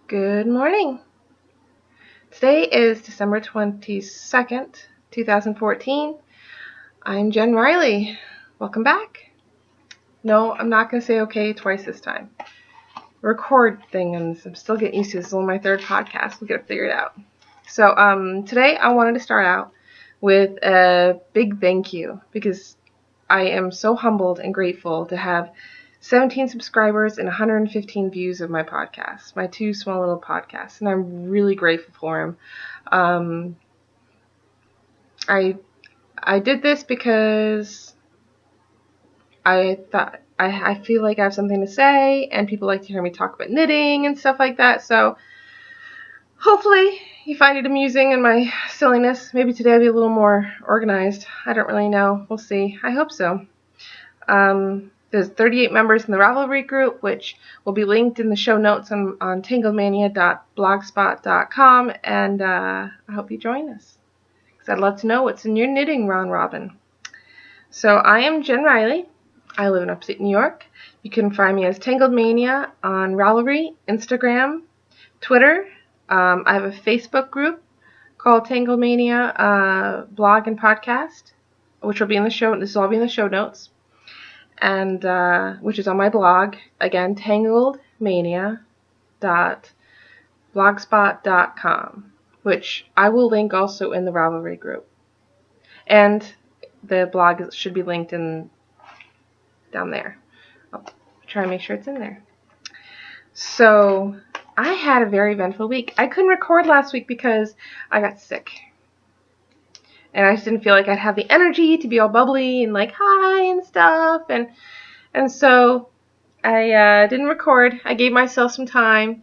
Good morning. Today is December 22nd, 2014. I'm Jen Riley. Welcome back. No, I'm not going to say okay twice this time. Record thing, and I'm still getting used to this. This is only my third podcast. We'll get it figured out. So today I wanted to start out with a big thank you because I am so humbled and grateful to have 17 subscribers and 115 views of my podcast, my two small little podcasts, and I'm really grateful for them. I did this because I thought I feel like I have something to say, and people like to hear me talk about knitting and stuff like that. So hopefully you find it amusing in my silliness. Maybe today I'll be a little more organized. I don't really know. We'll see. I hope so. There's 38 members in the Ravelry group, which will be linked in the show notes on tangledmania.blogspot.com, and I hope you join us, because I'd love to know what's in your knitting round robin. So I am Jen Riley. I live in upstate New York. You can find me as Tangledmania on Ravelry, Instagram, Twitter. I have a Facebook group called Tangledmania blog and podcast, which will be in the show. This will all be in the show notes. And which is on my blog, again, tangledmania.blogspot.com, which I will link also in the Ravelry group. And the blog should be linked in down there. I'll try and make sure it's in there. So I had a very eventful week. I couldn't record last week because I got sick. And I just didn't feel like I'd have the energy to be all bubbly and like hi and stuff. And so I didn't record. I gave myself some time.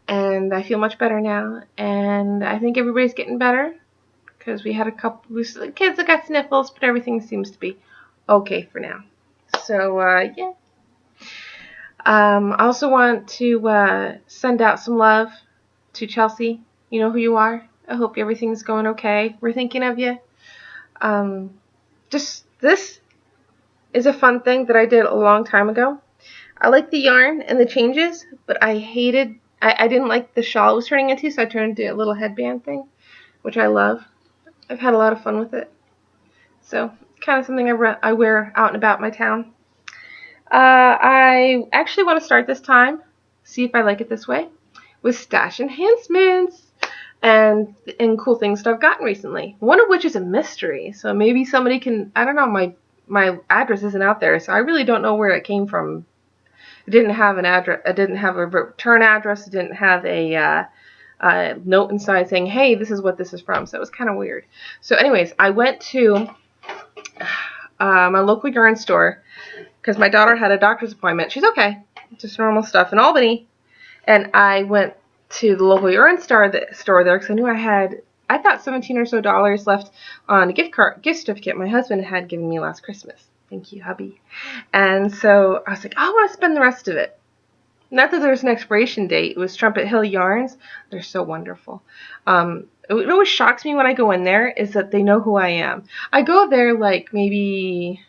And I feel much better now. And I think everybody's getting better. Because we had a couple of kids that got sniffles. But everything seems to be okay for now. So, yeah. I also want to send out some love to Chelsea. You know who you are. I hope everything's going okay. We're thinking of you. This is a fun thing that I did a long time ago. I like the yarn and the changes, but I didn't like the shawl it was turning into, so I turned into a little headband thing, which I love. I've had a lot of fun with it. So, kind of something I wear out and about my town. I actually want to start this time, see if I like it this way, with stash enhancements and cool things that I've gotten recently. One of which is a mystery, so maybe somebody can, I don't know, my address isn't out there, so I really don't know where it came from. It didn't have an address, it didn't have a return address, it didn't have a note inside saying, hey, this is what this is from, so it was kind of weird. So anyways, I went to my local yarn store, because my daughter had a doctor's appointment. She's okay. Just normal stuff in Albany. And I went to the local yarn store there because I knew I thought $17 or so left on a gift certificate my husband had given me last Christmas. Thank you, hubby. And so I was like, I want to spend the rest of it. Not that there's an expiration date. It was Trumpet Hill Yarns. They're so wonderful. It always shocks me when I go in there is that they know who I am. I go there like maybe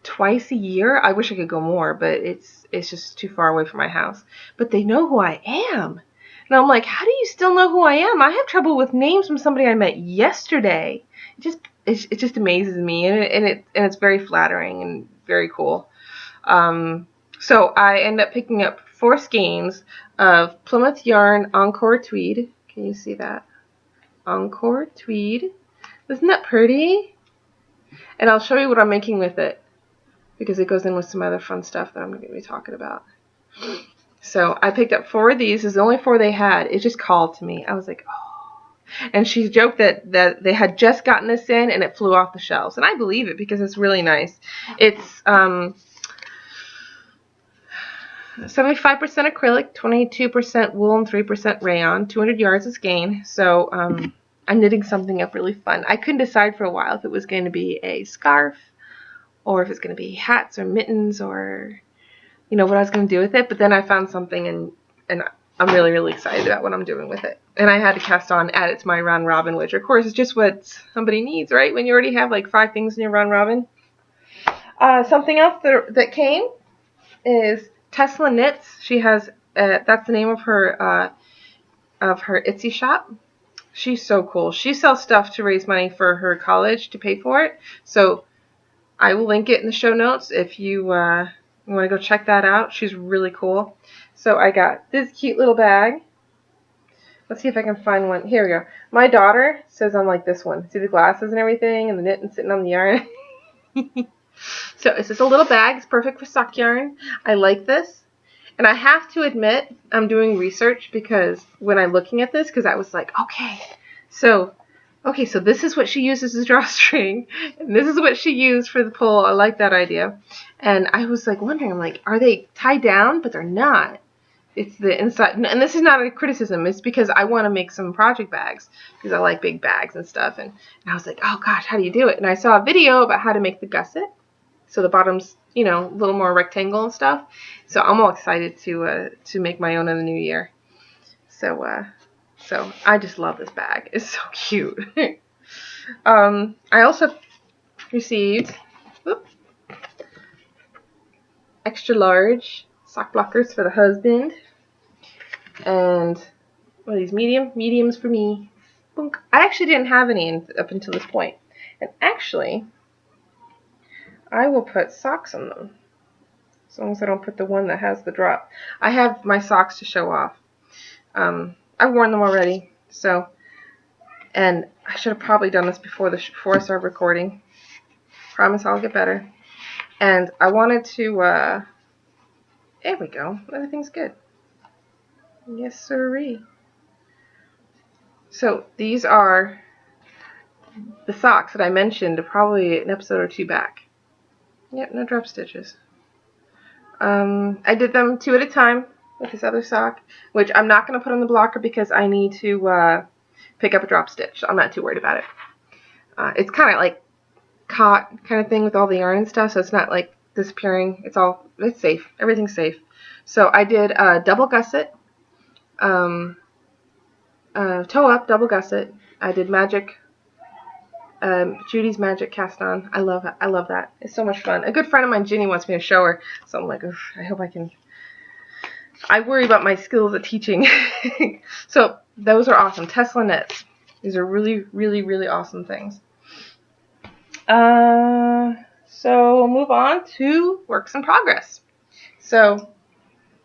twice a year. I wish I could go more, but it's just too far away from my house. But they know who I am. And I'm like, how do you still know who I am? I have trouble with names from somebody I met yesterday. It just amazes me, and it's very flattering and very cool. So I end up picking up 4 skeins of Plymouth Yarn Encore Tweed. Can you see that? Encore Tweed. Isn't that pretty? And I'll show you what I'm making with it, because it goes in with some other fun stuff that I'm going to be talking about. So I picked up 4 of these. This is the only 4 they had. It just called to me. I was like, oh. And she joked that they had just gotten this in and it flew off the shelves. And I believe it because it's really nice. It's 75% acrylic, 22% wool, and 3% rayon, 200 yards of skein. So I'm knitting something up really fun. I couldn't decide for a while if it was going to be a scarf, or if it's going to be hats or mittens, or, you know, what I was going to do with it. But then I found something, and I'm really, really excited about what I'm doing with it. And I had to cast on, add it to my round robin, which, of course, is just what somebody needs, right? When you already have, like, 5 things in your round robin. Something else that came is Tesla Knits. She has That's the name of her Etsy shop. She's so cool. She sells stuff to raise money for her college to pay for it. So I will link it in the show notes if you want to go check that out. She's really cool. So I got this cute little bag. Let's see if I can find one. Here we go. My daughter says I'm like this one. See the glasses and everything and the knitting sitting on the yarn? So it's just a little bag. It's perfect for sock yarn. I like this. And I have to admit, I'm doing research because when I'm looking at this, because I was like, okay, so this is what she uses as a drawstring, and this is what she used for the pull. I like that idea. And I was like wondering, I'm like, are they tied down? But they're not. It's the inside, and this is not a criticism. It's because I want to make some project bags because I like big bags and stuff. And I was like, oh gosh, how do you do it? And I saw a video about how to make the gusset. So the bottom's, you know, a little more rectangle and stuff. So I'm all excited to make my own in the new year. So I just love this bag. It's so cute. I also received extra large sock blockers for the husband. And what are these, mediums for me. Boink. I actually didn't have any up until this point. And actually, I will put socks on them. As long as I don't put the one that has the drop. I have my socks to show off. I've worn them already. So, and I should have probably done this before I started recording. Promise I'll get better. And I wanted to, there we go. Everything's good. Yes, sirree. So these are the socks that I mentioned probably an episode or two back. Yep, no drop stitches. I did them 2 at a time with this other sock, which I'm not going to put on the blocker because I need to pick up a drop stitch. I'm not too worried about it. It's kind of like caught kind of thing with all the yarn and stuff, so it's not like disappearing. It's safe. Everything's safe. So I did a double gusset, toe up, double gusset. I did magic. Judy's Magic Cast On. I love that. It's so much fun. A good friend of mine, Ginny, wants me to show her. So I'm like, I hope I can. I worry about my skills at teaching. So those are awesome. Tesla knits. These are really, really, really awesome things. So we'll move on to works in progress. So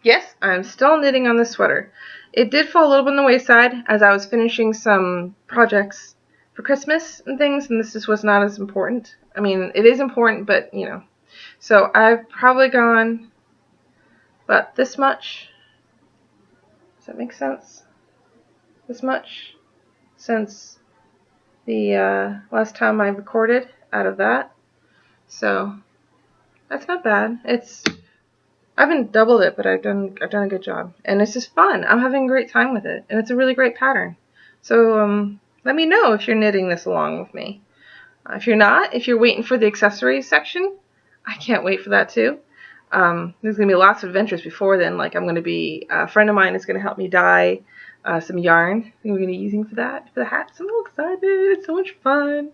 yes, I'm still knitting on this sweater. It did fall a little bit on the wayside as I was finishing some projects for Christmas and things, and this just was not as important. I mean, it is important, but, you know. So I've probably gone about this much. Does that make sense? This much since the last time I recorded out of that. So that's not bad. I haven't doubled it, but I've done a good job. And it's just fun. I'm having a great time with it. And it's a really great pattern. So, let me know if you're knitting this along with me. If you're not, if you're waiting for the accessories section, I can't wait for that too. There's going to be lots of adventures before then. Like a friend of mine is going to help me dye some yarn. We're going to be using for the hats. I'm so excited. It's so much fun.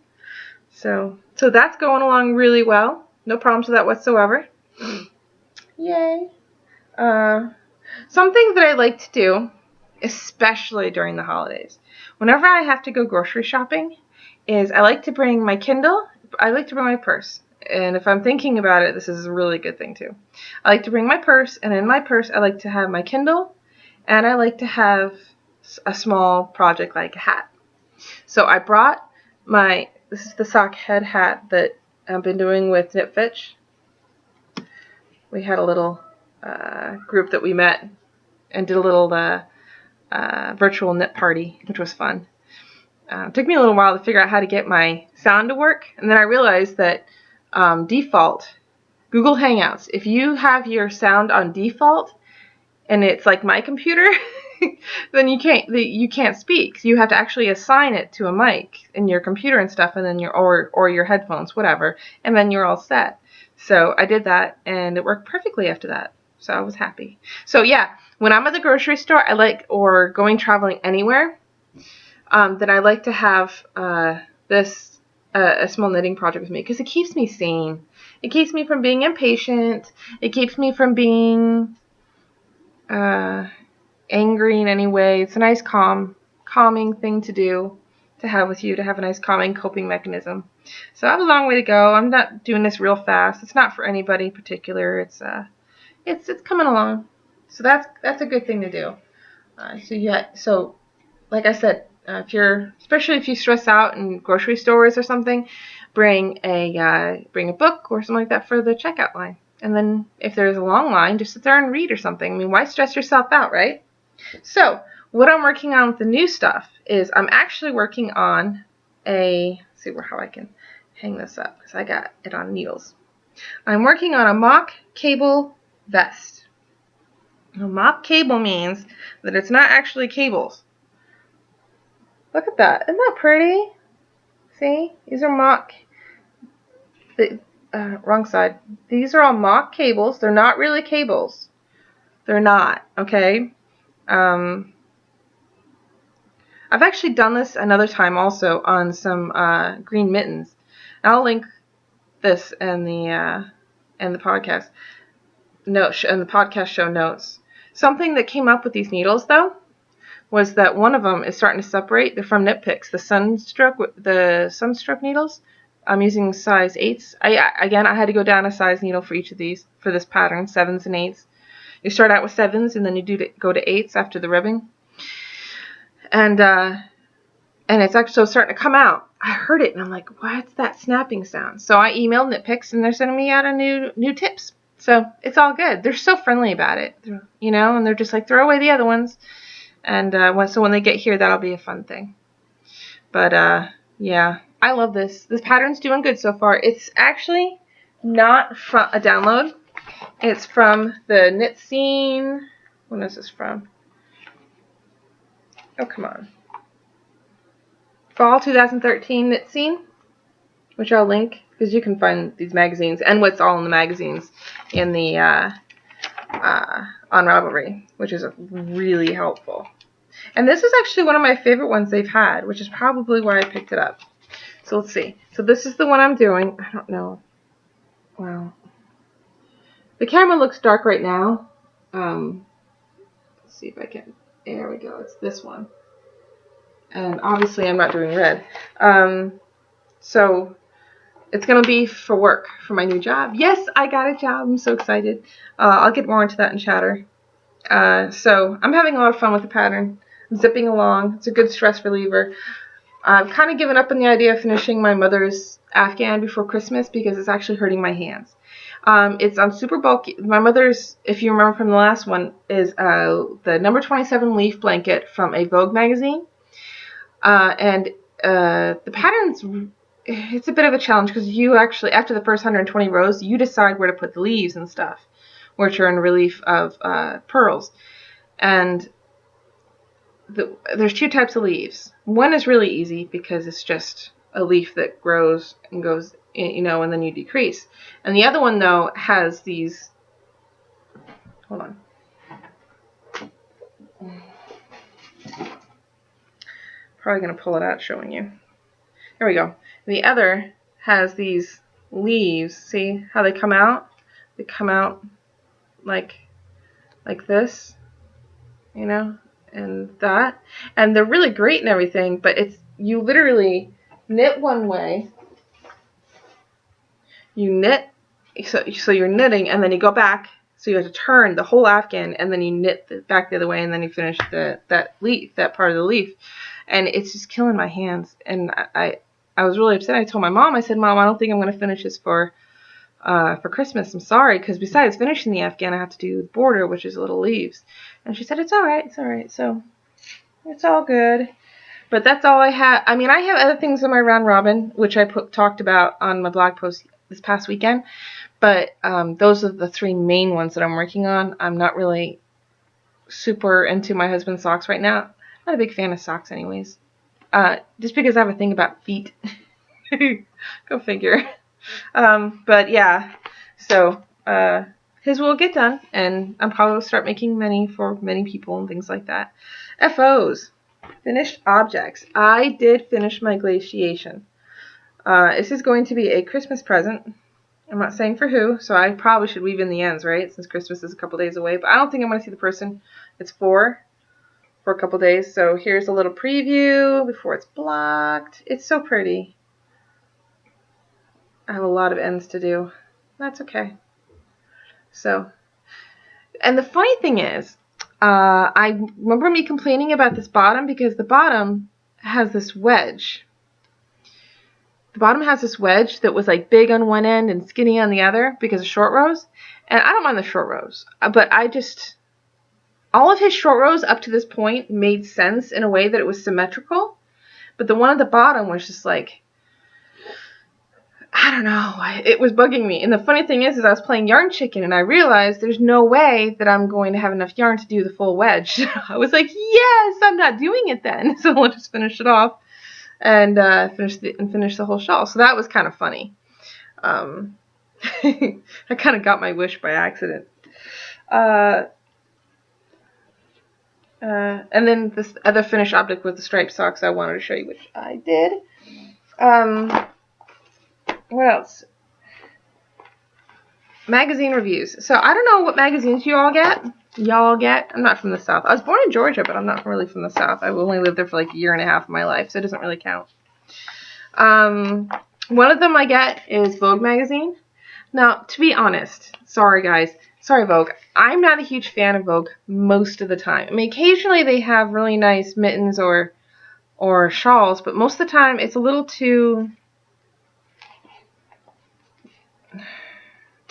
So that's going along really well. No problems with that whatsoever. Yay. Something that I like to do, especially during the holidays, whenever I have to go grocery shopping, is I like to bring my Kindle. I like to bring my purse. And if I'm thinking about it, this is a really good thing too. I like to bring my purse, and in my purse I like to have my Kindle, and I like to have a small project like a hat. So I brought this is the sock head hat that I've been doing with Knit Fitch. We had a little group that we met and did a little virtual knit party, which was fun. It took me a little while to figure out how to get my sound to work, and then I realized that default Google Hangouts, if you have your sound on default and it's like my computer, then you can't speak. So you have to actually assign it to a mic in your computer and stuff, and then or your headphones, whatever, and then you're all set. So I did that, and it worked perfectly after that. So I was happy. So yeah, when I'm at the grocery store, or going traveling anywhere, then I like to have a small knitting project with me because it keeps me sane. It keeps me from being impatient. It keeps me from being angry in any way. It's a nice calming thing to do, to have with you, to have a nice calming coping mechanism. So I have a long way to go. I'm not doing this real fast. It's not for anybody in particular. It's coming along. So that's a good thing to do. So like I said, especially if you stress out in grocery stores or something, bring a book or something like that for the checkout line. And then if there's a long line, just sit there and read or something. I mean, why stress yourself out, right? So what I'm working on with the new stuff is I'm actually working on how I can hang this up because I got it on needles. I'm working on a mock cable vest. A mock cable means that it's not actually cables. Look at that. Isn't that pretty? See? These are mock. Wrong side. These are all mock cables. They're not really cables. They're not. Okay? I've actually done this another time also on some green mittens. I'll link this in the podcast in the podcast show notes. Something that came up with these needles though was that one of them is starting to separate. They're from Knit Picks, the sunstroke needles. I'm using size 8s. I had to go down a size needle for each of these for this pattern, 7s and 8s. You start out with 7s and then you go to 8s after the ribbing. And it's actually starting to come out. I heard it and I'm like, what's that snapping sound? So I emailed Knit Picks and they're sending me out a new tips. So it's all good. They're so friendly about it, and they're just like, throw away the other ones. And when they get here, that'll be a fun thing. But yeah, I love this. This pattern's doing good so far. It's actually not from a download. It's from the Knit Scene. When is this from? Oh, come on. Fall 2013 Knit Scene, which I'll link because you can find these magazines and what's all in the magazines in the on Ravelry, which is really helpful. And this is actually one of my favorite ones they've had, which is probably why I picked it up. So let's see. So this is the one I'm doing. I don't know. Wow. The camera looks dark right now. Let's see if I can. There we go. It's this one. And obviously I'm not doing red. So it's going to be for work, for my new job. Yes, I got a job. I'm so excited. I'll get more into that in chatter. So I'm having a lot of fun with the pattern. I'm zipping along. It's a good stress reliever. I've kind of given up on the idea of finishing my mother's Afghan before Christmas because it's actually hurting my hands. It's on super bulky. My mother's, if you remember from the last one, is the number 27 leaf blanket from a Vogue magazine. And the pattern's, it's a bit of a challenge because you actually, after the first 120 rows, you decide where to put the leaves and stuff, which are in relief of pearls. And there's two types of leaves. One is really easy because it's just a leaf that grows and goes, and then you decrease. And the other one, though, has these, hold on. Probably going to pull it out showing you. There we go. The other has these leaves. See how they come out? They come out like this, and that. And they're really great and everything, but you literally knit one way. You knit, so you're knitting, and then you go back. So you have to turn the whole Afghan, and then you knit back the other way, and then you finish that leaf, that part of the leaf. And it's just killing my hands. And I was really upset. I told my mom, I said, Mom, I don't think I'm going to finish this for Christmas. I'm sorry, because besides finishing the Afghan, I have to do the border, which is little leaves. And she said, it's all right. It's all right. So it's all good. But that's all I have. I mean, I have other things in my round robin, which I talked about on my blog post this past weekend. But those are the three main ones that I'm working on. I'm not really super into my husband's socks right now. I'm not a big fan of socks anyways. Just because I have a thing about feet. Go figure. But yeah, so his will get done, and I'm probably going to start making many for many people and things like that. FOs, finished objects. I did finish my glaciation. This is going to be a Christmas present I'm not saying for who, so I probably should weave in the ends, right? Since Christmas is a couple days away. But I don't think I'm going to see the person it's for a couple days. So here's a little preview before it's blocked. It's so pretty. I have a lot of ends to do. That's okay. So, and the funny thing is, I remember me complaining about this bottom because the bottom has this wedge. The bottom has this wedge that was like big on one end and skinny on the other because of short rows. And I don't mind the short rows, but all of his short rows up to this point made sense in a way that it was symmetrical. But the one at the bottom was just like, I don't know, it was bugging me. And the funny thing is I was playing Yarn Chicken and I realized there's no way that I'm going to have enough yarn to do the full wedge. I was like, yes, I'm not doing it then. So we'll just finish it off and finish the whole shawl. So that was kind of funny. I kind of got my wish by accident. And then this other finished object with the striped socks I wanted to show you, which I did. What else? Magazine reviews. So I don't know what magazines you all get. Y'all get. I'm not from the South. I was born in Georgia, but I'm not really from the South. I only lived there for like a year and a half of my life, so it doesn't really count. One of them I get is Vogue magazine. Now, to be honest, sorry guys, sorry Vogue, I'm not a huge fan of Vogue most of the time. I mean, occasionally they have really nice mittens or shawls, but most of the time it's a little too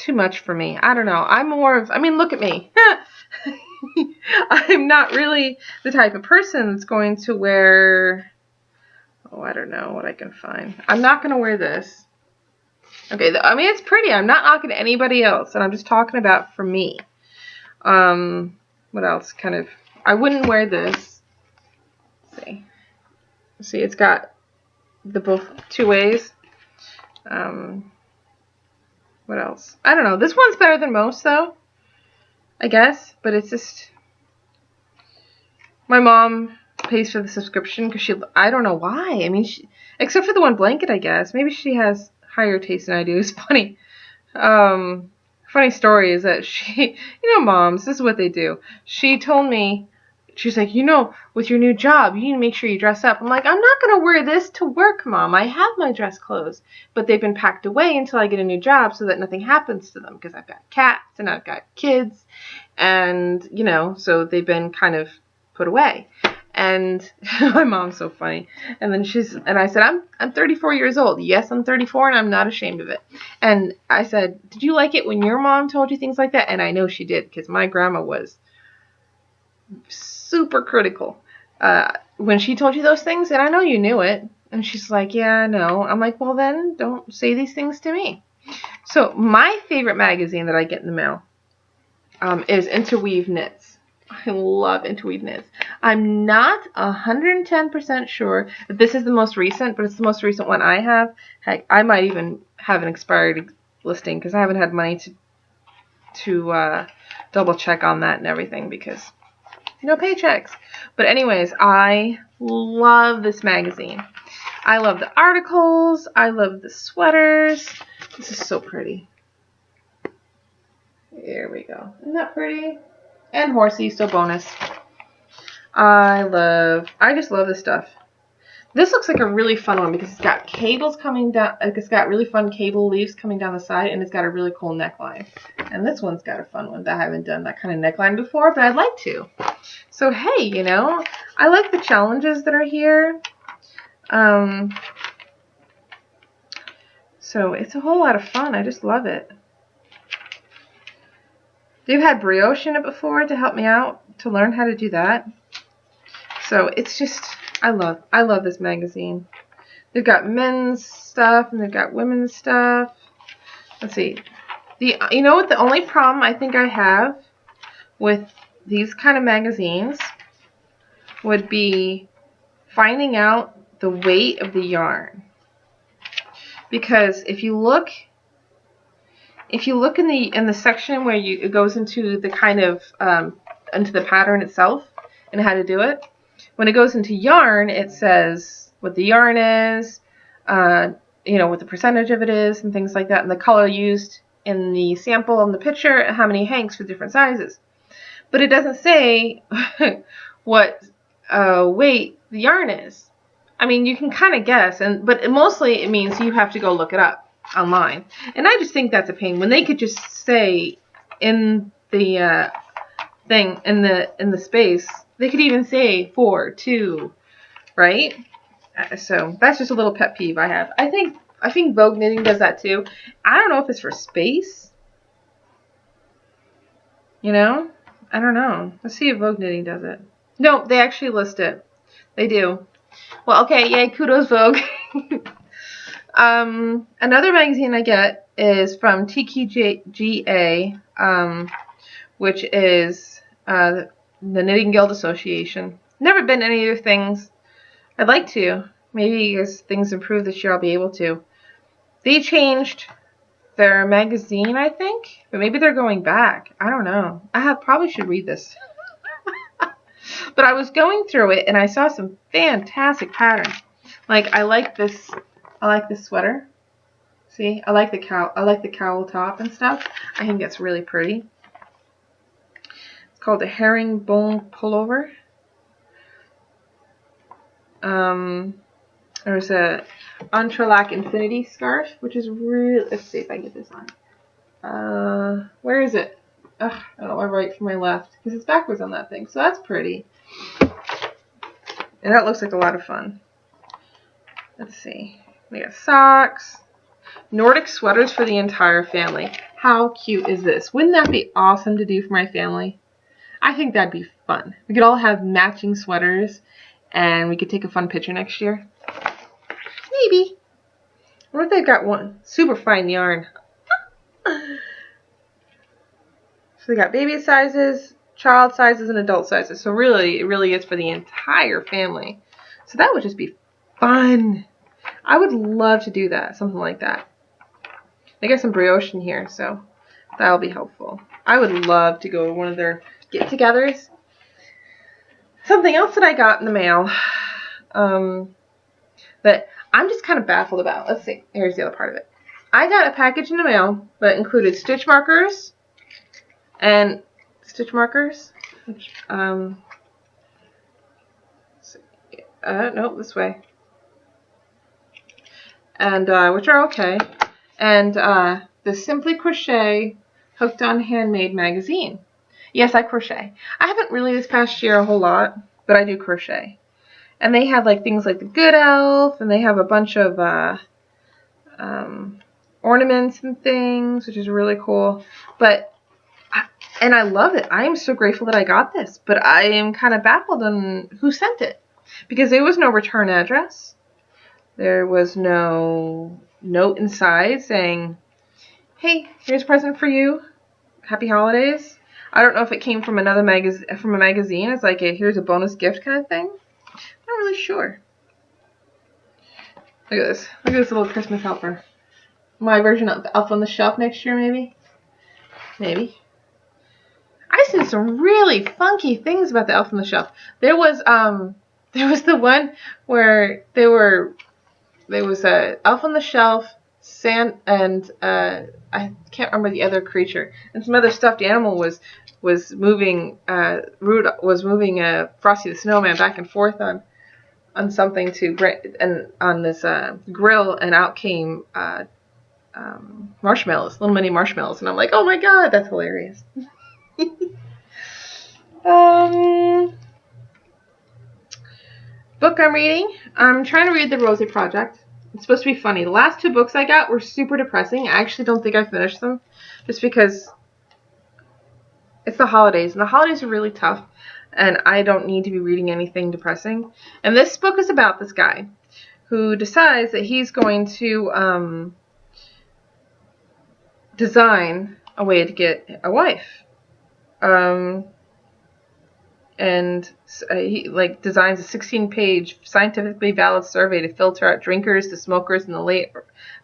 much for me. I don't know. I'm more of, I mean, look at me. I'm not really the type of person that's going to wear, oh, I don't know what I can find. I'm not going to wear this. Okay, I mean, it's pretty. I'm not knocking anybody else, and I'm just talking about for me. What else? Kind of, I wouldn't wear this. Let's see. See, it's got the both two ways. What else? I don't know. This one's better than most, though, I guess. But it's just, my mom pays for the subscription because I don't know why. I mean, except for the one blanket, I guess. Maybe she has higher taste than I do. It's funny. Funny story is that moms, this is what they do. She told me, she's like, with your new job, you need to make sure you dress up. I'm like, I'm not going to wear this to work, Mom. I have my dress clothes. But they've been packed away until I get a new job so that nothing happens to them. Because I've got cats and I've got kids. And, so they've been kind of put away. And my mom's so funny. And then I said, I'm 34 years old. Yes, I'm 34 and I'm not ashamed of it. And I said, did you like it when your mom told you things like that? And I know she did because my grandma was super critical when she told you those things, and I know you knew it. And she's like, yeah, I know. I'm like, well then don't say these things to me. So my favorite magazine that I get in the mail is Interweave Knits. I love Interweave Knits. I'm not 110% sure that this is the most recent, but it's the most recent one I have. Heck, I might even have an expired listing because I haven't had money to double check on that and everything because no paychecks. But anyways, I love this magazine. I love the articles. I love the sweaters. This is so pretty. There we go. Isn't that pretty? And horsey, so bonus. I just love this stuff. This looks like a really fun one because it's got cables coming down. It's got really fun cable leaves coming down the side, and it's got a really cool neckline. And this one's got a fun one that I haven't done that kind of neckline before, but I'd like to. So hey, I like the challenges that are here. So it's a whole lot of fun. I just love it. They've had brioche in it before to help me out to learn how to do that. So it's just, I love this magazine. They've got men's stuff and they've got women's stuff. Let's see. You know what the only problem I think I have with these kind of magazines would be finding out the weight of the yarn. Because if you look in the section where it goes into the kind of into the pattern itself and how to do it, when it goes into yarn, it says what the yarn is, you know, what the percentage of it is and things like that, and the color used in the sample and the picture, and how many hanks for different sizes. But it doesn't say what weight the yarn is. I mean, you can kind of guess, but mostly it means you have to go look it up online. And I just think that's a pain when they could just say in the thing in the space, they could even say 4, 2, right? So that's just a little pet peeve I have. I think Vogue Knitting does that too. I don't know if it's for space. You know? I don't know. Let's see if Vogue Knitting does it. No, they actually list it. They do. Well, okay, yay, kudos Vogue. Another magazine I get is from TQGA, which is the Knitting Guild Association. Never been to any of their things. I'd like to. Maybe as things improve this year, I'll be able to. They changed their magazine, I think, but maybe they're going back. I don't know. Probably should read this. But I was going through it and I saw some fantastic patterns. Like I like this sweater. See, I like the cowl top and stuff. I think it's really pretty. It's called a herringbone pullover. There's a entrelac infinity scarf, which is really. Let's see if I can get this on. Where is it? Ugh, I don't know my right from my left because it's backwards on that thing. So that's pretty. And that looks like a lot of fun. Let's see. We got socks. Nordic sweaters for the entire family. How cute is this? Wouldn't that be awesome to do for my family? I think that'd be fun. We could all have matching sweaters and we could take a fun picture next year. Maybe. I wonder if they've got one. Super fine yarn. So they got baby sizes, child sizes, and adult sizes. So really, it really is for the entire family. So that would just be fun. I would love to do that, something like that. They got some brioche in here, so that'll be helpful. I would love to go to one of their get-togethers. Something else that I got in the mail that I'm just kind of baffled about. Let's see. Here's the other part of it. I got a package in the mail that included stitch markers and which, nope, this way. And which are okay. And the Simply Crochet Hooked on Handmade magazine. Yes, I crochet. I haven't really this past year a whole lot, but I do crochet. And they have like things like the Good Elf, and they have a bunch of ornaments and things, which is really cool. And I love it. I am so grateful that I got this, but I am kind of baffled on who sent it because there was no return address. There was no note inside saying, "Hey, here's a present for you. Happy holidays." I don't know if it came from another magazine. It's like here's a bonus gift kind of thing. I'm not really sure. Look at this. Look at this little Christmas helper. My version of Elf on the Shelf next year, maybe. Maybe. I've seen some really funky things about the Elf on the Shelf. There was the one where there was a Elf on the Shelf, and I can't remember the other creature, and some other stuffed animal was moving Frosty the Snowman back and forth on something and on this grill, and out came marshmallows, little mini marshmallows, and I'm like, oh my god, that's hilarious. Book I'm reading. I'm trying to read The Rosie Project. It's supposed to be funny. The last 2 books I got were super depressing. I actually don't think I finished them just because it's the holidays, and the holidays are really tough, and I don't need to be reading anything depressing. And this book is about this guy who decides that he's going to design a way to get a wife. And he designs a 16-page scientifically valid survey to filter out drinkers, the smokers, and the late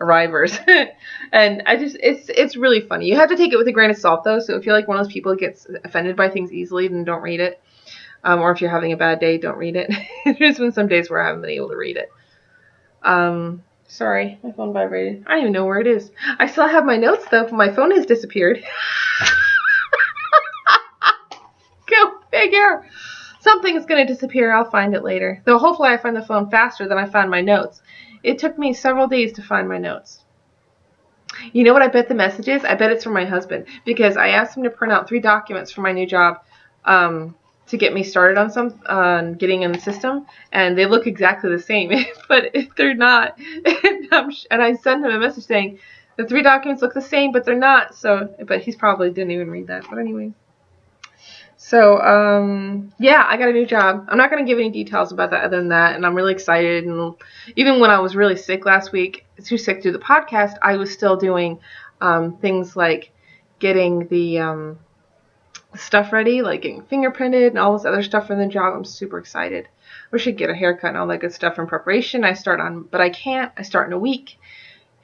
arrivers. And it's really funny. You have to take it with a grain of salt though. So if you're like one of those people who gets offended by things easily, then don't read it. Or if you're having a bad day, don't read it. There's been some days where I haven't been able to read it. Sorry, my phone vibrated. I don't even know where it is. I still have my notes though, but my phone has disappeared. Go figure. Something is going to disappear. I'll find it later. Though hopefully I find the phone faster than I found my notes. It took me several days to find my notes. You know what I bet the message is? I bet it's from my husband. Because I asked him to print out 3 documents for my new job to get me started on getting in the system. And they look exactly the same. But if they're not, and I sent him a message saying, the 3 documents look the same, but they're not. So, but he's probably didn't even read that. But anyway. So, yeah, I got a new job. I'm not going to give any details about that other than that, and I'm really excited. And even when I was really sick last week, too sick to do the podcast, I was still doing things like getting the stuff ready, like getting fingerprinted and all this other stuff for the job. I'm super excited. I should get a haircut and all that good stuff in preparation. But I can't. I start in a week.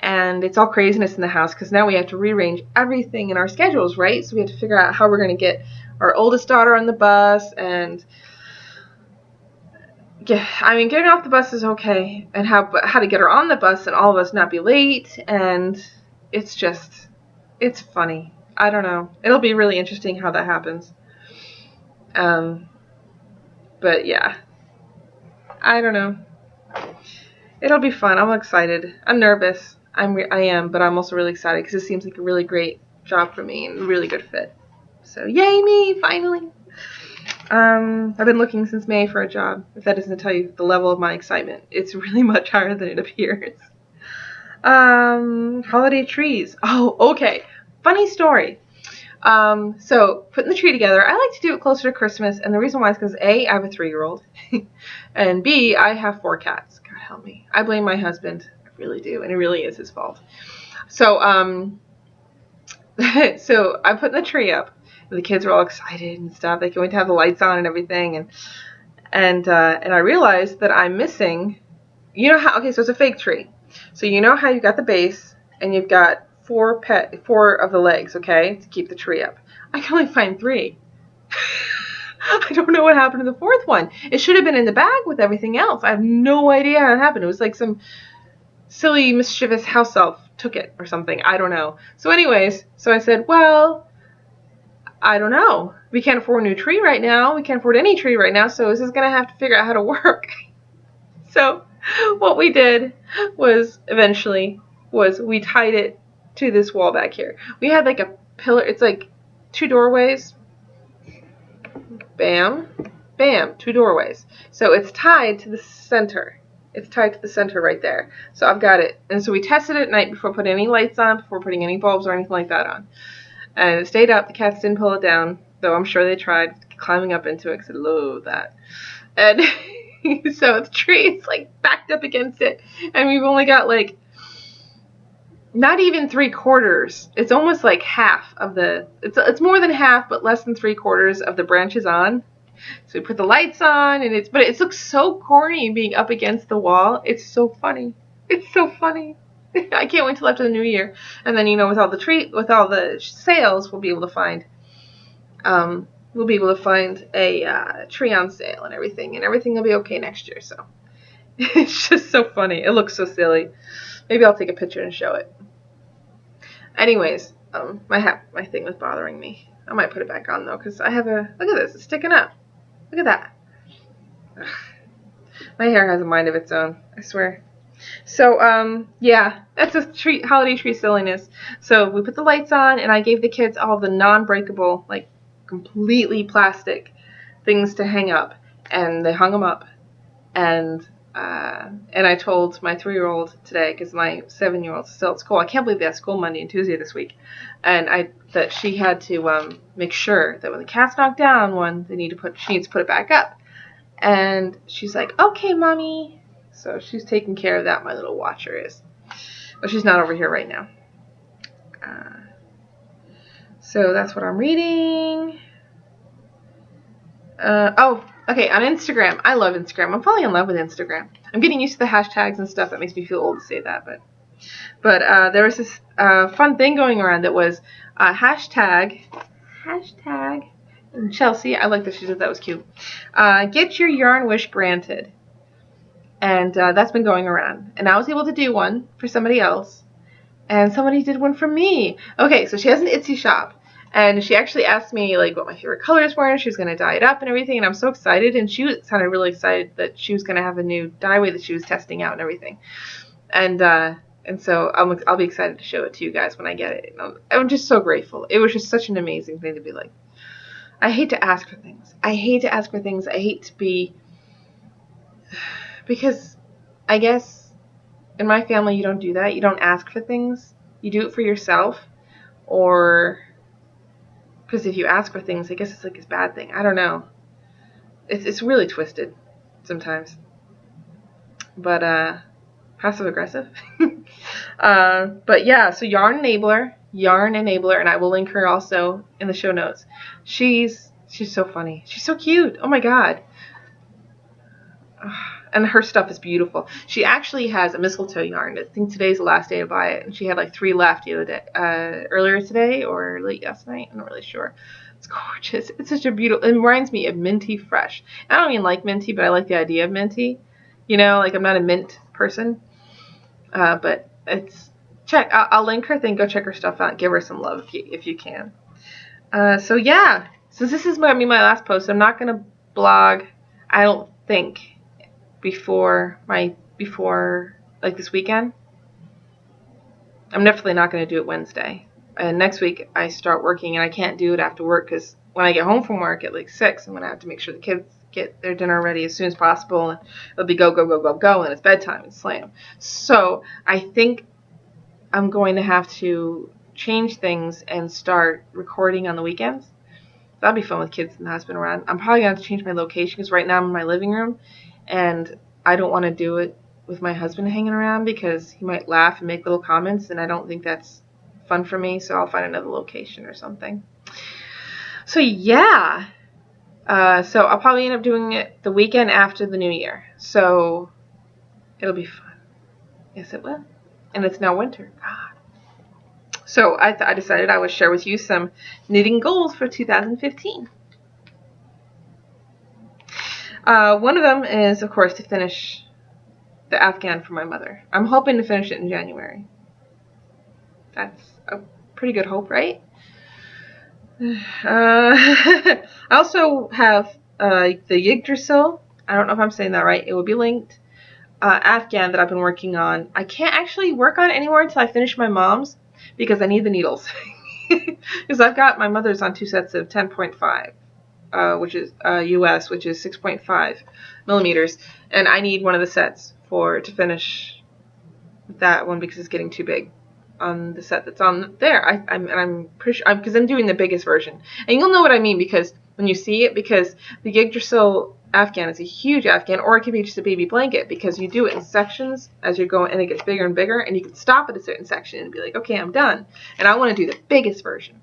And it's all craziness in the house because now we have to rearrange everything in our schedules, right? So we have to figure out how we're going to get our oldest daughter on the bus. And getting off the bus is okay. And how to get her on the bus and all of us not be late. And it's funny. I don't know. It'll be really interesting how that happens. But yeah, I don't know. It'll be fun. I'm excited. I'm nervous. I am, but I'm also really excited because it seems like a really great job for me and a really good fit. So yay me, finally. I've been looking since May for a job. If that doesn't tell you the level of my excitement, it's really much higher than it appears. Holiday trees. Oh, okay. Funny story. So putting the tree together, I like to do it closer to Christmas, and the reason why is because A, I have a 3-year-old, and B, I have 4 cats. God help me. I blame my husband. I really do, and it really is his fault. So, so I'm putting the tree up, and the kids are all excited and stuff. They can't wait to have the lights on and everything, and I realized that I'm missing, you know how, okay, so it's a fake tree. So you know how you've got the base, and you've got 4 of the legs, okay, to keep the tree up. I can only find 3. I don't know what happened to the 4th one. It should have been in the bag with everything else. I have no idea how it happened. It was like some silly, mischievous house elf took it or something. I don't know. So anyways, so I said, well, I don't know. We can't afford a new tree right now. We can't afford any tree right now, so this is going to have to figure out how to work. So what we did was we tied it to this wall back here. We had like a pillar. It's like 2 doorways. Bam, bam, 2 doorways. So it's tied to the center. It's tied to the center right there. So I've got it. And so we tested it at night before putting any lights on, before putting any bulbs or anything like that on. And it stayed up. The cats didn't pull it down, though I'm sure they tried climbing up into it because I love that. And so the tree is like backed up against it. And we've only got like not even 3/4. It's almost like half of the, it's more than half, but less than 3/4 of the branches on. So we put the lights on, and but it looks so corny being up against the wall. It's so funny. It's so funny. I can't wait till after the new year. And then, you know, with all the sales, we'll be able to find, a tree on sale and everything will be okay next year. So it's just so funny. It looks so silly. Maybe I'll take a picture and show it. Anyways, my thing was bothering me. I might put it back on though, because I have look at this, it's sticking up. Look at that. Ugh. My hair has a mind of its own, I swear. So, yeah, that's a holiday tree silliness. So we put the lights on, and I gave the kids all the non-breakable, like completely plastic things to hang up, and they hung them up. And I told my 3-year-old today, because my 7-year-old's still at school. I can't believe they have school Monday and Tuesday this week. And that she had to make sure that when the cat's knocked down one, she needs to put it back up. And she's like, okay, Mommy. So she's taking care of that, my little watcher is. But she's not over here right now. So that's what I'm reading. Okay, on Instagram. I love Instagram. I'm falling in love with Instagram. I'm getting used to the hashtags and stuff. That makes me feel old to say that. But there was this fun thing going around that was hashtag Chelsea. I like that she did that. Was cute. Get your yarn wish granted. And that's been going around. And I was able to do one for somebody else. And somebody did one for me. Okay, so she has an Etsy shop. And she actually asked me, like, what my favorite colors were. And she was going to dye it up and everything. And I'm so excited. And she sounded really excited that she was going to have a new dye that she was testing out and everything. And so I'll be excited to show it to you guys when I get it. I'm just so grateful. It was just such an amazing thing to be like. I hate to ask for things. I hate to be... Because I guess in my family you don't do that. You don't ask for things. You do it for yourself. Or... Because if you ask for things, I guess it's like a bad thing. I don't know. It's really twisted sometimes. But, passive aggressive. But yeah, so Yarn Enabler, and I will link her also in the show notes. She's so funny. She's so cute. Oh my god. And her stuff is beautiful. She actually has a mistletoe yarn. I think today's the last day to buy it, and she had like 3 left the other day, earlier today or late last night. I'm not really sure. It's gorgeous. It's such a beautiful. It reminds me of Minty Fresh. I don't even like minty, but I like the idea of minty. You know, like I'm not a mint person. But it's I'll link her thing. Go check her stuff out. Give her some love if you can. So yeah. Since this is gonna be my last post, I'm not gonna blog. I don't think before like this weekend. I'm definitely not gonna do it Wednesday. And next week I start working, and I can't do it after work because when I get home from work at like 6, I'm gonna have to make sure the kids get their dinner ready as soon as possible, and it'll be go, and it's bedtime and slam. So I think I'm going to have to change things and start recording on the weekends. That'll be fun with kids and the husband around. I'm probably going to have to change my location because right now I'm in my living room, and I don't want to do it with my husband hanging around because he might laugh and make little comments, and I don't think that's fun for me, so I'll find another location or something. So yeah. So I'll probably end up doing it the weekend after the new year. So it'll be fun. Yes, it will. And it's now winter. God. So I decided I would share with you some knitting goals for 2015. One of them is, of course, to finish the Afghan for my mother. I'm hoping to finish it in January. That's a pretty good hope, right? I also have the Yggdrasil. I don't know if I'm saying that right. It will be linked. Afghan that I've been working on. I can't actually work on it anymore until I finish my mom's because I need the needles. Because I've got my mother's on 2 sets of 10.5, which is US, which is 6.5 millimeters, and I need one of the sets to finish that one because it's getting too big on the set that's on there. I'm pretty sure because I'm doing the biggest version, and you'll know what I mean because when you see it, because the Yggdrasil Afghan is a huge Afghan, or it could be just a baby blanket because you do it in sections as you're going, and it gets bigger and bigger, and you can stop at a certain section and be like, okay, I'm done, and I want to do the biggest version.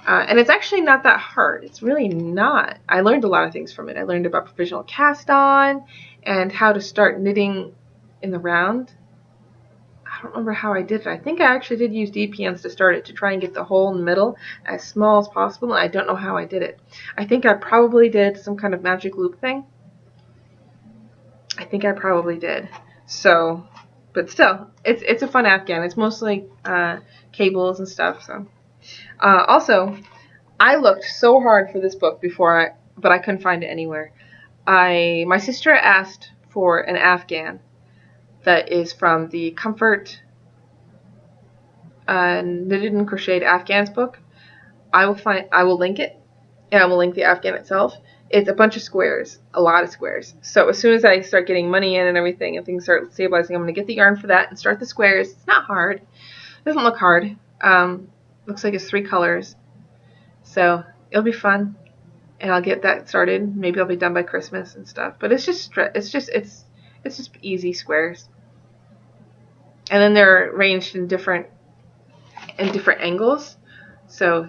And it's actually not that hard. It's really not. I learned a lot of things from it. I learned about provisional cast on and how to start knitting in the round. I don't remember how I did it. I think I actually did use DPNs to start it to try and get the hole in the middle as small as possible, and I don't know how I did it. I think I probably did some kind of magic loop thing. I think I probably did. So, but still, it's a fun Afghan. It's mostly cables and stuff. So, also, I looked so hard for this book but I couldn't find it anywhere. My sister asked for an Afghan that is from the Comfort Knitted and Crocheted Afghans book. I will link it, and I will link the Afghan itself. It's a bunch of squares, a lot of squares. So as soon as I start getting money in and everything and things start stabilizing, I'm going to get the yarn for that and start the squares. It's not hard. It doesn't look hard. Looks like it's 3 colors. So it'll be fun, and I'll get that started. Maybe I'll be done by Christmas and stuff. But it's just easy squares, and then they're arranged in different angles, so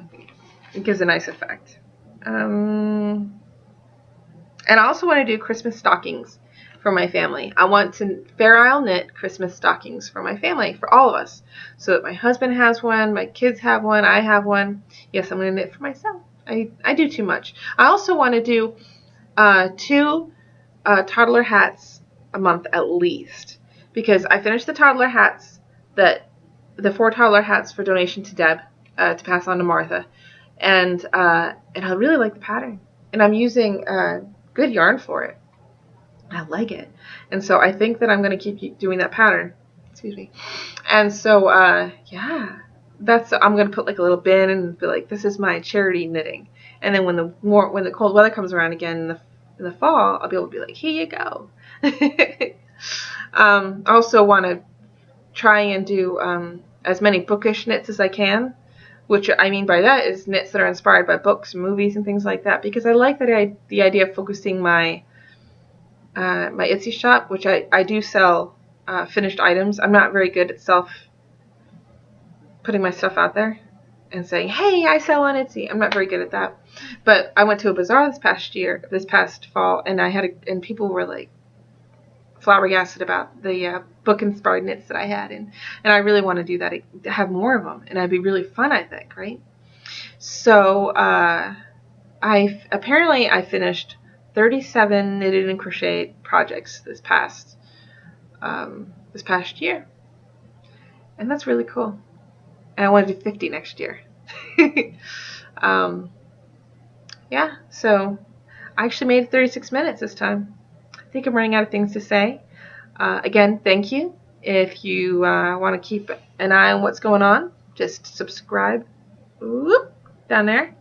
it gives a nice effect. And I also want to do Christmas stockings for my family. I want to Fair Isle knit Christmas stockings for my family, for all of us, so that my husband has one, my kids have one, I have one. Yes, I'm going to knit for myself. I do too much. I also want to do 2 toddler hats a month at least, because I finished the toddler hats, the 4 toddler hats for donation to Deb, to pass on to Martha, and I really like the pattern, and I'm using good yarn for it. I like it, and so I think that I'm going to keep doing that pattern. Excuse me. And so yeah, I'm going to put like a little bin and be like, this is my charity knitting. And then when the cold weather comes around again in the fall, I'll be able to be like, here you go. I also want to try and do as many bookish knits as I can, which I mean by that is knits that are inspired by books, movies, and things like that, because I like the idea of focusing my my Etsy shop, which I do sell finished items. I'm not very good at putting my stuff out there and saying, hey, I sell on Etsy. I'm not very good at that. But I went to a bazaar this past fall, and and people were like flabbergasted about the book inspired knits that I had, and I really want to do that, have more of them, and that'd be really fun, I think, right? So I finished 37 knitted and crocheted projects this past year, and that's really cool. And I want to do 50 next year. Yeah, so I actually made 36 minutes this time. I think I'm running out of things to say. Again, thank you. If you want to keep an eye on what's going on, just subscribe. Whoop, down there.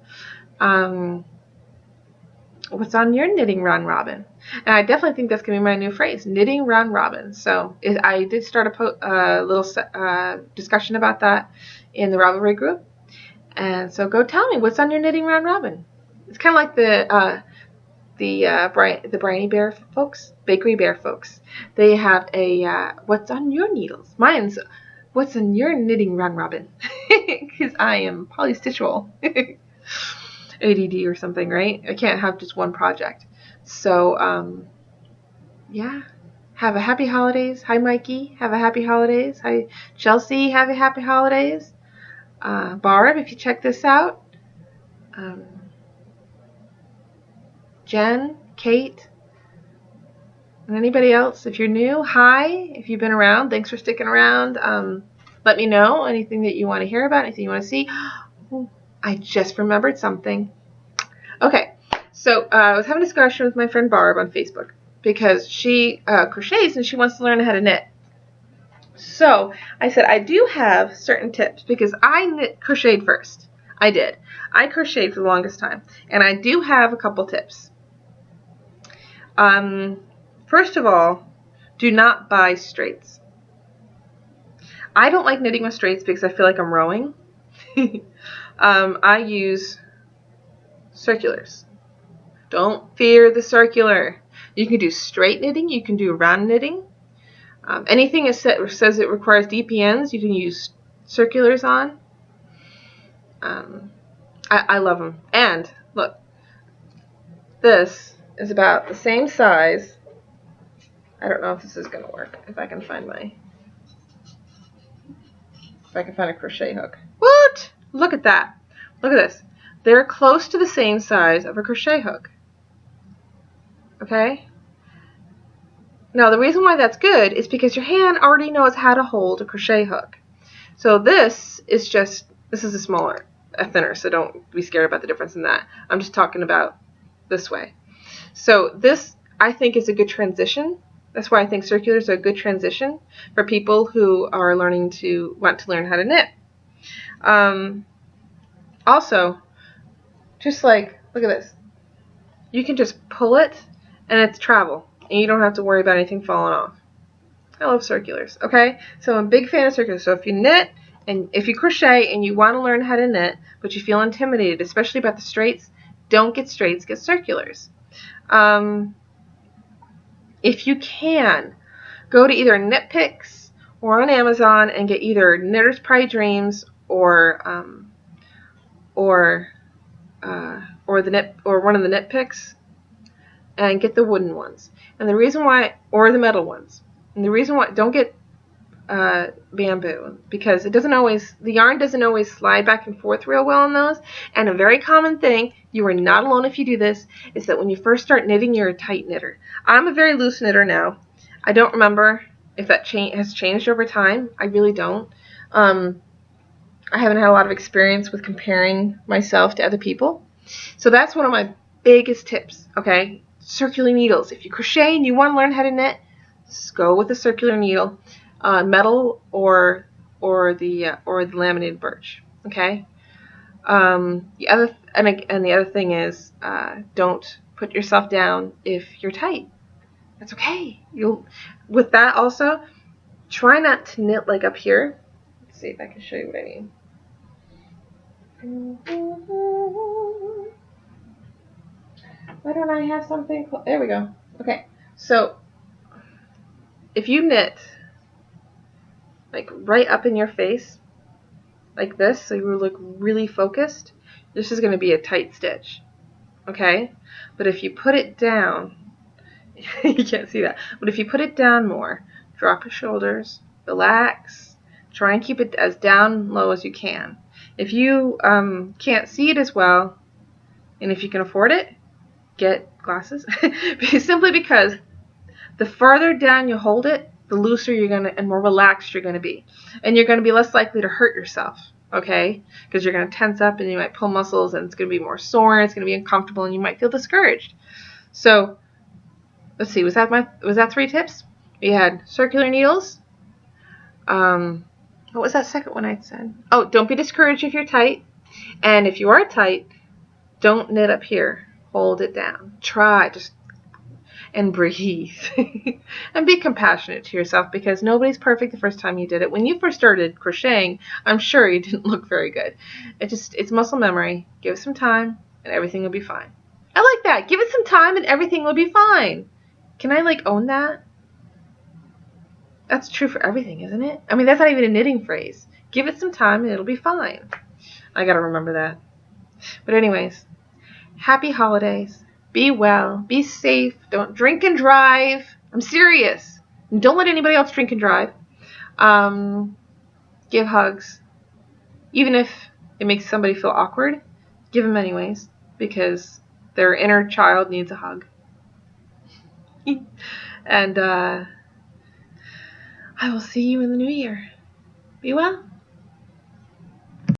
What's on your knitting round robin? And I definitely think that's going to be my new phrase, knitting round robin. So I did start a little discussion about that in the Ravelry group. And so go tell me what's on your knitting round robin. It's kind of like the Briny Bear folks, Bakery Bear folks. They have a what's on your needles. Mine's what's on your knitting round robin, because I am polystitchual. ADD or something, right? I can't have just one project. So, yeah. Have a happy holidays. Hi, Mikey. Have a happy holidays. Hi, Chelsea. Have a happy holidays. Barb, if you check this out. Jen, Kate, and anybody else, if you're new, hi. If you've been around, thanks for sticking around. Let me know anything that you want to hear about, anything you want to see. I just remembered something. Okay, so I was having a discussion with my friend Barb on Facebook because she crochets and she wants to learn how to knit. So I said I do have certain tips because I crocheted first. I did. I crocheted for the longest time, and I do have a couple tips. First of all, do not buy straights. I don't like knitting with straights because I feel like I'm rowing. I use circulars. Don't fear the circular. You can do straight knitting. You can do round knitting. Anything that says it requires DPNs, you can use circulars on. I love them. And look, this is about the same size. I don't know if this is going to work. If I can find a crochet hook. What? Look at that. Look at this. They're close to the same size of a crochet hook. Okay? Now, the reason why that's good is because your hand already knows how to hold a crochet hook. So this is a thinner, so don't be scared about the difference in that. I'm just talking about this way. So this, I think, is a good transition. That's why I think circulars are a good transition for people who are want to learn how to knit. Also, just like, look at this. You can just pull it and it's travel. And you don't have to worry about anything falling off. I love circulars, okay? So I'm a big fan of circulars. So if you knit, and if you crochet and you want to learn how to knit, but you feel intimidated, especially about the straights, don't get straights, get circulars. If you can, go to either Knit Picks or on Amazon and get either Knitter's Pride Dreams or one of the Knit Picks, and get the wooden ones. And the reason why, or the metal ones. And the reason why, don't get bamboo, because the yarn doesn't always slide back and forth real well on those. And a very common thing, you are not alone if you do this, is that when you first start knitting, you're a tight knitter. I'm a very loose knitter now. I don't remember if that has changed over time. I really don't. I haven't had a lot of experience with comparing myself to other people. So that's one of my biggest tips, okay? Circular needles. If you crochet and you want to learn how to knit, just go with a circular needle, metal or the laminated birch, okay? The other thing is, don't put yourself down if you're tight. That's okay. With that also, try not to knit like up here. Let's see if I can show you what I mean. Why don't I have something? There we go. Okay, so if you knit like right up in your face, like this, so you look really focused, this is going to be a tight stitch, okay? But if you put it down, you can't see that, but if you put it down more, drop your shoulders, relax, try and keep it as down low as you can. If you can't see it as well, and if you can afford it, get glasses. Simply because the farther down you hold it, the looser you're going to and more relaxed you're going to be. And you're going to be less likely to hurt yourself, okay? Because you're going to tense up and you might pull muscles and it's going to be more sore, it's going to be uncomfortable, and you might feel discouraged. So, let's see, was that 3 tips? We had circular needles. What was that second one I said? Oh, don't be discouraged if you're tight. And if you are tight, don't knit up here. Hold it down. Try, and breathe. And be compassionate to yourself, because nobody's perfect the first time you did it. When you first started crocheting, I'm sure you didn't look very good. It's muscle memory. Give it some time and everything will be fine. I like that. Give it some time and everything will be fine. Can I own that? That's true for everything, isn't it? I mean, that's not even a knitting phrase. Give it some time and it'll be fine. I gotta remember that. But anyways, happy holidays. Be well. Be safe. Don't drink and drive. I'm serious. And don't let anybody else drink and drive. Give hugs. Even if it makes somebody feel awkward, give them anyways, because their inner child needs a hug. And I will see you in the new year. Be well.